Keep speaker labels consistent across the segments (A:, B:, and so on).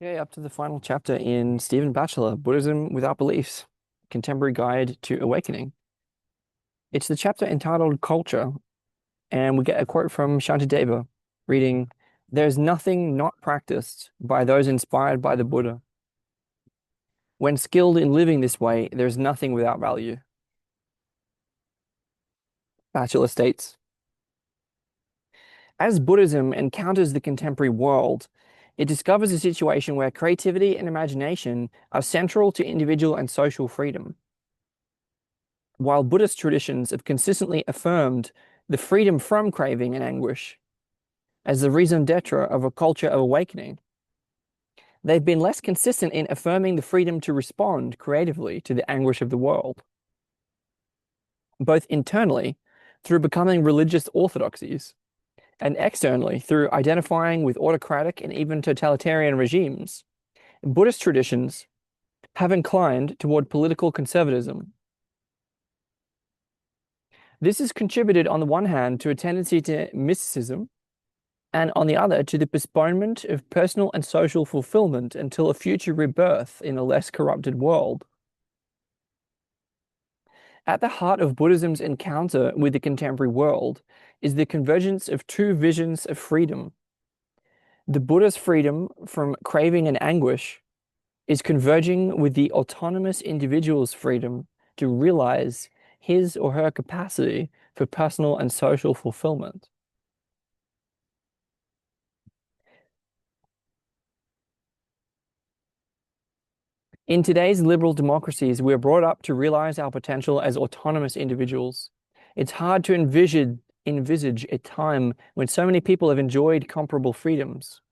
A: Okay, up to the final chapter in Stephen Batchelor, Buddhism Without Beliefs, Contemporary Guide to Awakening. It's the chapter entitled Culture, and we get a quote from Shantideva reading, "There's nothing not practiced by those inspired by the Buddha. When skilled in living this way, there's nothing without value." Batchelor states, as Buddhism encounters the contemporary world, it discovers a situation where creativity and imagination are central to individual and social freedom. While Buddhist traditions have consistently affirmed the freedom from craving and anguish as the raison d'etre of a culture of awakening, they've been less consistent in affirming the freedom to respond creatively to the anguish of the world, both internally through becoming religious orthodoxies and externally through identifying with autocratic and even totalitarian regimes. Buddhist traditions have inclined toward political conservatism. This has contributed, on the one hand, to a tendency to mysticism, and on the other, to the postponement of personal and social fulfillment until a future rebirth in a less corrupted world. At the heart of Buddhism's encounter with the contemporary world is the convergence of two visions of freedom. The Buddha's freedom from craving and anguish is converging with the autonomous individual's freedom to realize his or her capacity for personal and social fulfillment. In today's liberal democracies, we are brought up to realize our potential as autonomous individuals. It's hard to envisage a time when so many people have enjoyed comparable freedoms.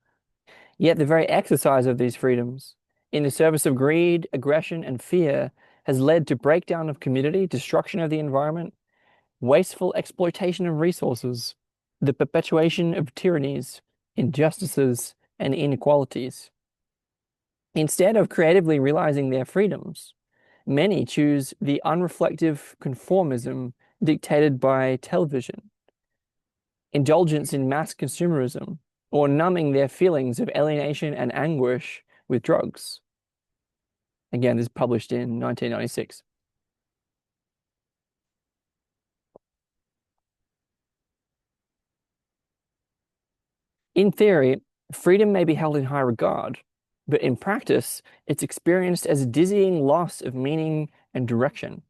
A: Yet the very exercise of these freedoms, in the service of greed, aggression, and fear, has led to breakdown of community, destruction of the environment, wasteful exploitation of resources, the perpetuation of tyrannies, injustices, and inequalities. Instead of creatively realizing their freedoms, many choose the unreflective conformism dictated by television, indulgence in mass consumerism, or numbing their feelings of alienation and anguish with drugs. Again, this is published in 1996. In theory, freedom may be held in high regard, but in practice, it's experienced as a dizzying loss of meaning and direction.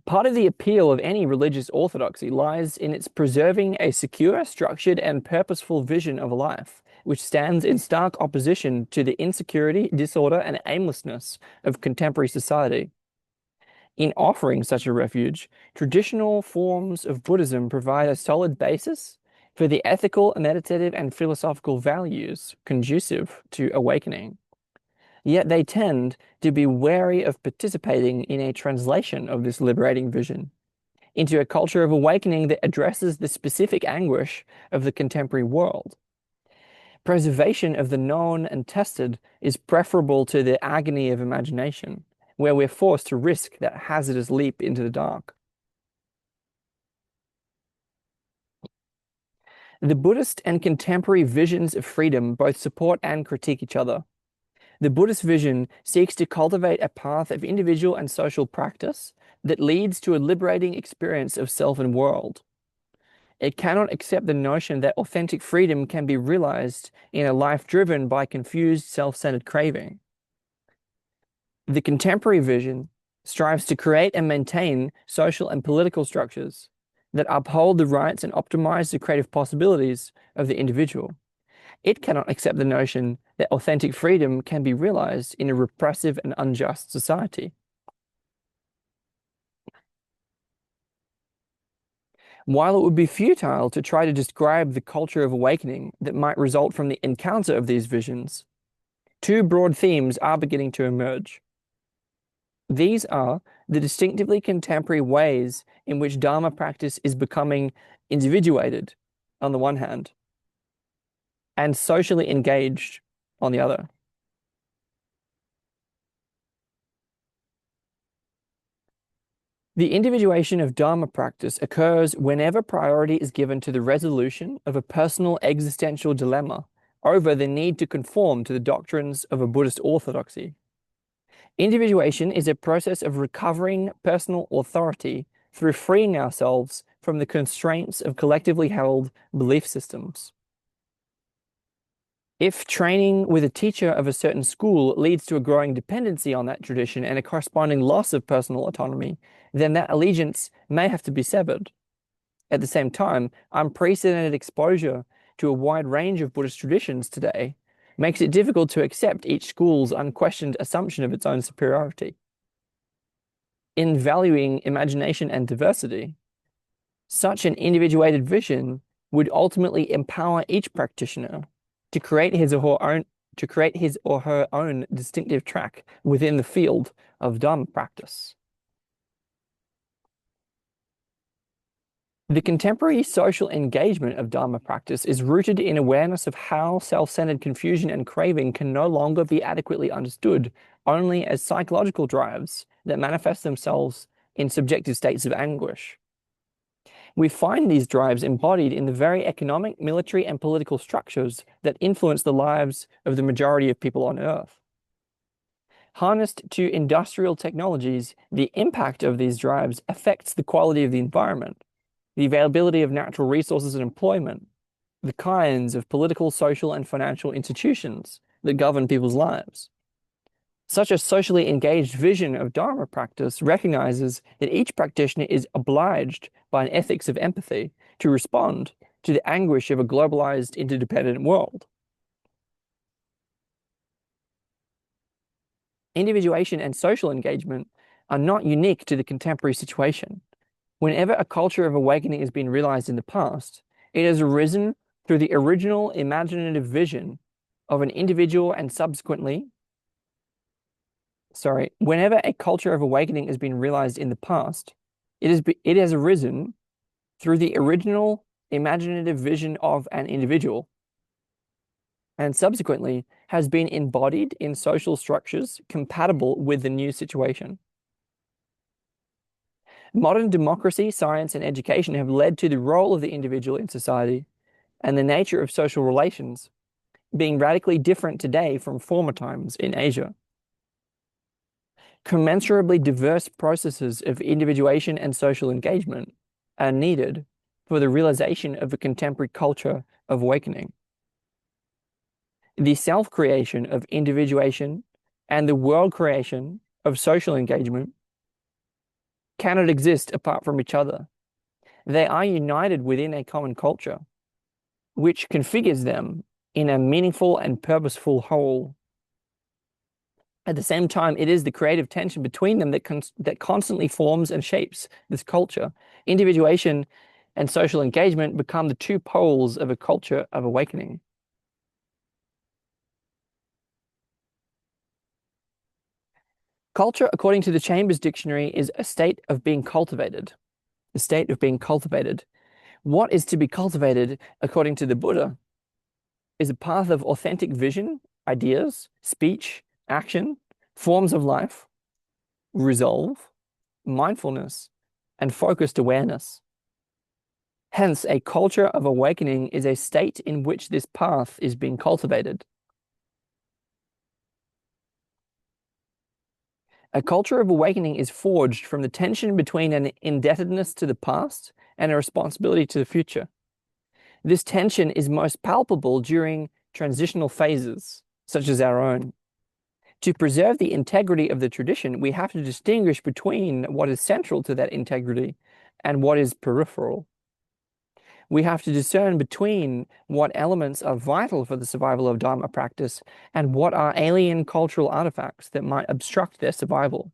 A: Part of the appeal of any religious orthodoxy lies in its preserving a secure, structured, and purposeful vision of life, which stands in stark opposition to the insecurity, disorder, and aimlessness of contemporary society. In offering such a refuge, traditional forms of Buddhism provide a solid basis for the ethical, meditative, and philosophical values conducive to awakening. Yet they tend to be wary of participating in a translation of this liberating vision into a culture of awakening that addresses the specific anguish of the contemporary world. Preservation of the known and tested is preferable to the agony of imagination, where we're forced to risk that hazardous leap into the dark. The Buddhist and contemporary visions of freedom both support and critique each other. The Buddhist vision seeks to cultivate a path of individual and social practice that leads to a liberating experience of self and world. It cannot accept the notion that authentic freedom can be realized in a life driven by confused, self-centered craving. The contemporary vision strives to create and maintain social and political structures that uphold the rights and optimize the creative possibilities of the individual. It cannot accept the notion that authentic freedom can be realized in a repressive and unjust society. While it would be futile to try to describe the culture of awakening that might result from the encounter of these visions, two broad themes are beginning to emerge. These are the distinctively contemporary ways in which Dharma practice is becoming individuated, on the one hand, and socially engaged on the other. The individuation of Dharma practice occurs whenever priority is given to the resolution of a personal existential dilemma over the need to conform to the doctrines of a Buddhist orthodoxy. Individuation is a process of recovering personal authority through freeing ourselves from the constraints of collectively held belief systems. If training with a teacher of a certain school leads to a growing dependency on that tradition and a corresponding loss of personal autonomy, then that allegiance may have to be severed. At the same time, unprecedented exposure to a wide range of Buddhist traditions today makes it difficult to accept each school's unquestioned assumption of its own superiority. In valuing imagination and diversity, such an individuated vision would ultimately empower each practitioner to create his or her own distinctive track within the field of Dharma practice. The contemporary social engagement of Dharma practice is rooted in awareness of how self-centered confusion and craving can no longer be adequately understood only as psychological drives that manifest themselves in subjective states of anguish. We find these drives embodied in the very economic, military, and political structures that influence the lives of the majority of people on Earth. Harnessed to industrial technologies, the impact of these drives affects the quality of the environment, the availability of natural resources and employment, the kinds of political, social, and financial institutions that govern people's lives. Such a socially engaged vision of Dharma practice recognizes that each practitioner is obliged by an ethics of empathy to respond to the anguish of a globalized, interdependent world. Individuation and social engagement are not unique to the contemporary situation. Whenever a culture of awakening has been realized in the past, it has arisen through the original imaginative vision of an individual and subsequently whenever a culture of awakening has been realized in the past, it has arisen through the original imaginative vision of an individual and subsequently has been embodied in social structures compatible with the new situation. Modern democracy, science, and education have led to the role of the individual in society and the nature of social relations being radically different today from former times in Asia. Commensurably diverse processes of individuation and social engagement are needed for the realization of a contemporary culture of awakening. The self-creation of individuation and the world creation of social engagement cannot exist apart from each other. They are united within a common culture, which configures them in a meaningful and purposeful whole. At the same time, it is the creative tension between them that constantly forms and shapes this culture. Individuation and social engagement become the two poles of a culture of awakening. Culture, according to the Chambers Dictionary, is a state of being cultivated. A state of being cultivated. What is to be cultivated, according to the Buddha, is a path of authentic vision, ideas, speech, action, forms of life, resolve, mindfulness, and focused awareness. Hence, a culture of awakening is a state in which this path is being cultivated. A culture of awakening is forged from the tension between an indebtedness to the past and a responsibility to the future. This tension is most palpable during transitional phases, such as our own. To preserve the integrity of the tradition, we have to distinguish between what is central to that integrity and what is peripheral. We have to discern between what elements are vital for the survival of Dharma practice and what are alien cultural artifacts that might obstruct their survival.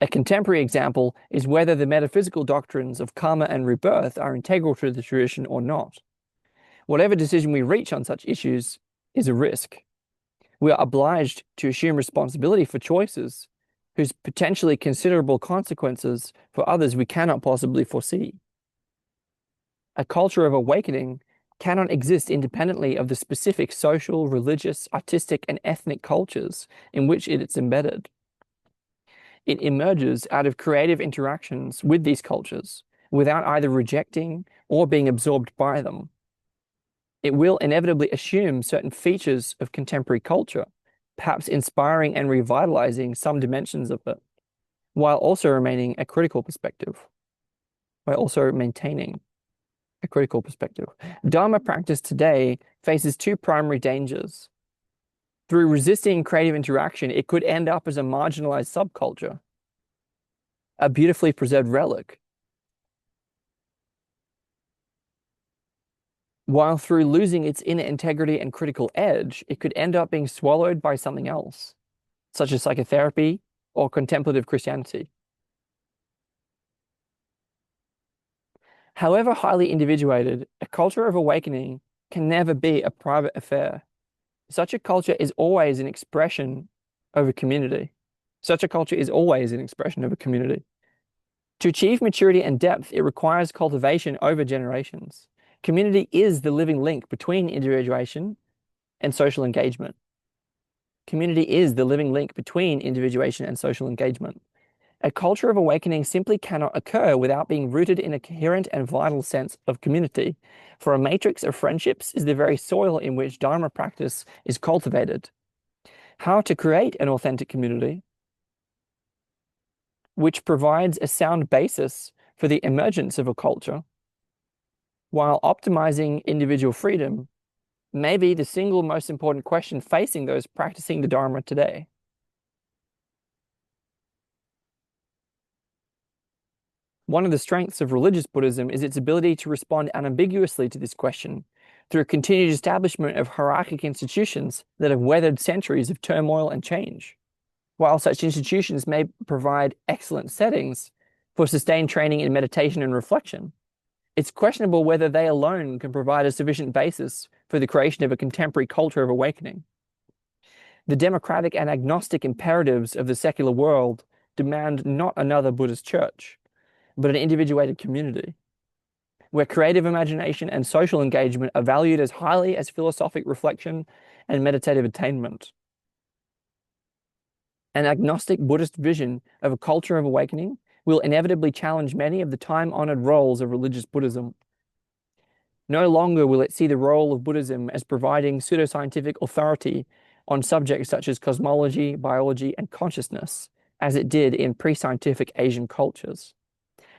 A: A contemporary example is whether the metaphysical doctrines of karma and rebirth are integral to the tradition or not. Whatever decision we reach on such issues is a risk. We are obliged to assume responsibility for choices whose potentially considerable consequences for others we cannot possibly foresee. A culture of awakening cannot exist independently of the specific social, religious, artistic, and ethnic cultures in which it is embedded. It emerges out of creative interactions with these cultures, without either rejecting or being absorbed by them. It will inevitably assume certain features of contemporary culture, perhaps inspiring and revitalizing some dimensions of it, while also remaining a critical perspective, by also maintaining a critical perspective. Dharma practice today faces two primary dangers. Through resisting creative interaction, it could end up as a marginalized subculture, a beautifully preserved relic, while through losing its inner integrity and critical edge, it could end up being swallowed by something else, such as psychotherapy or contemplative Christianity. However highly individuated, a culture of awakening can never be a private affair. Such a culture is always an expression of a community. Such a culture is always an expression of a community. To achieve maturity and depth, it requires cultivation over generations. Community is the living link between individuation and social engagement. Community is the living link between individuation and social engagement. A culture of awakening simply cannot occur without being rooted in a coherent and vital sense of community, for a matrix of friendships is the very soil in which Dharma practice is cultivated. How to create an authentic community, which provides a sound basis for the emergence of a culture, while optimizing individual freedom, may be the single most important question facing those practicing the Dharma today. One of the strengths of religious Buddhism is its ability to respond unambiguously to this question through continued establishment of hierarchic institutions that have weathered centuries of turmoil and change. While such institutions may provide excellent settings for sustained training in meditation and reflection, it's questionable whether they alone can provide a sufficient basis for the creation of a contemporary culture of awakening. The democratic and agnostic imperatives of the secular world demand not another Buddhist church, but an individuated community, where creative imagination and social engagement are valued as highly as philosophic reflection and meditative attainment. An agnostic Buddhist vision of a culture of awakening will inevitably challenge many of the time-honored roles of religious Buddhism. No longer will it see the role of Buddhism as providing pseudoscientific authority on subjects such as cosmology, biology, and consciousness, as it did in pre-scientific Asian cultures.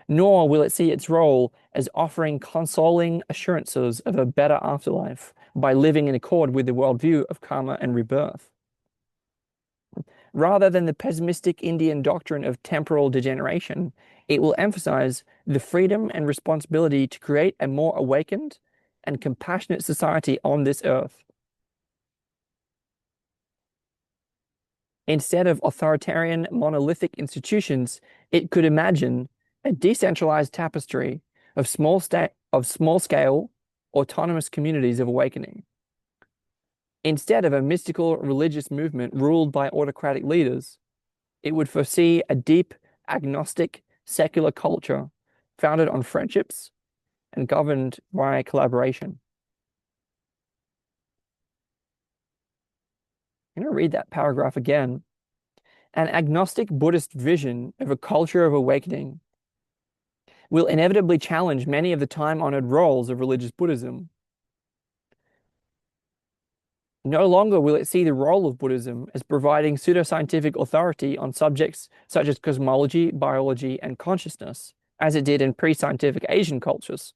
A: Nor will it see its role as offering consoling assurances of a better afterlife by living in accord with the worldview of karma and rebirth. Rather than the pessimistic Indian doctrine of temporal degeneration, it will emphasize the freedom and responsibility to create a more awakened and compassionate society on this earth. Instead of authoritarian, monolithic institutions, it could imagine a decentralized tapestry of small-scale, autonomous communities of awakening. Instead of a mystical religious movement ruled by autocratic leaders, it would foresee a deep, agnostic, secular culture founded on friendships and governed by collaboration. I'm going to read that paragraph again. An agnostic Buddhist vision of a culture of awakening will inevitably challenge many of the time-honored roles of religious Buddhism. No longer will it see the role of Buddhism as providing pseudoscientific authority on subjects such as cosmology, biology, and consciousness, as it did in pre-scientific Asian cultures.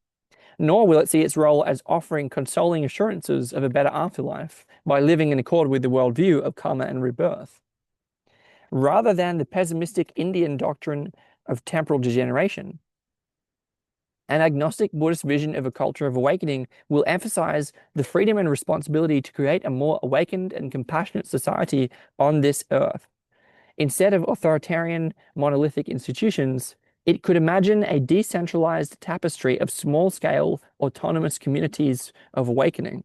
A: Nor will it see its role as offering consoling assurances of a better afterlife by living in accord with the worldview of karma and rebirth. Rather than the pessimistic Indian doctrine of temporal degeneration, an agnostic Buddhist vision of a culture of awakening will emphasize the freedom and responsibility to create a more awakened and compassionate society on this earth. Instead of authoritarian, monolithic institutions, it could imagine a decentralized tapestry of small-scale, autonomous communities of awakening.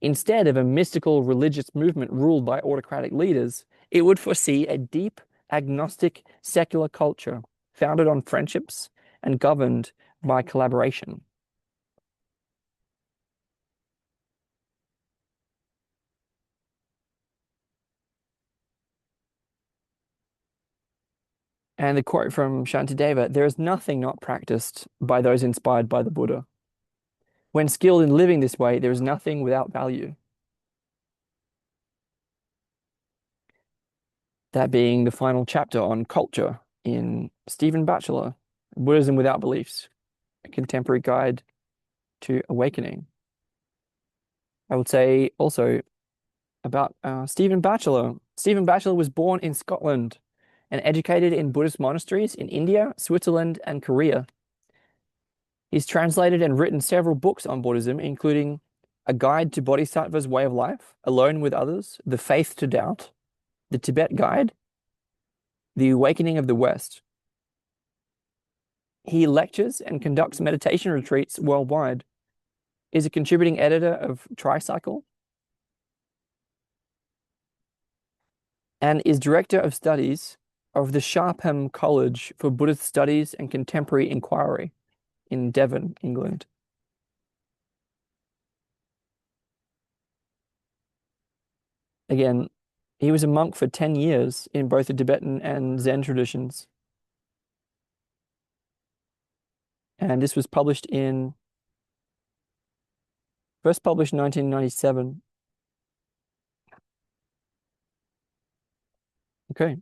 A: Instead of a mystical religious movement ruled by autocratic leaders, it would foresee a deep, agnostic, secular culture founded on friendships and governed by collaboration. And the quote from Shantideva, there is nothing not practiced by those inspired by the Buddha. When skilled in living this way, there is nothing without value. That being the final chapter on culture in Stephen Batchelor, Buddhism Without Beliefs, a contemporary guide to awakening. I would say also about Stephen Batchelor. Stephen Batchelor was born in Scotland and educated in Buddhist monasteries in India, Switzerland, and Korea. He's translated and written several books on Buddhism, including A Guide to Bodhisattva's Way of Life, Alone with Others, The Faith to Doubt, The Tibet Guide, The Awakening of the West. He lectures and conducts meditation retreats worldwide. Is a contributing editor of Tricycle and is director of studies of the Sharpham College for Buddhist Studies and Contemporary Inquiry in Devon, England. Again, he was a monk for 10 years in both the Tibetan and Zen traditions. And this was first published in 1997. Okay.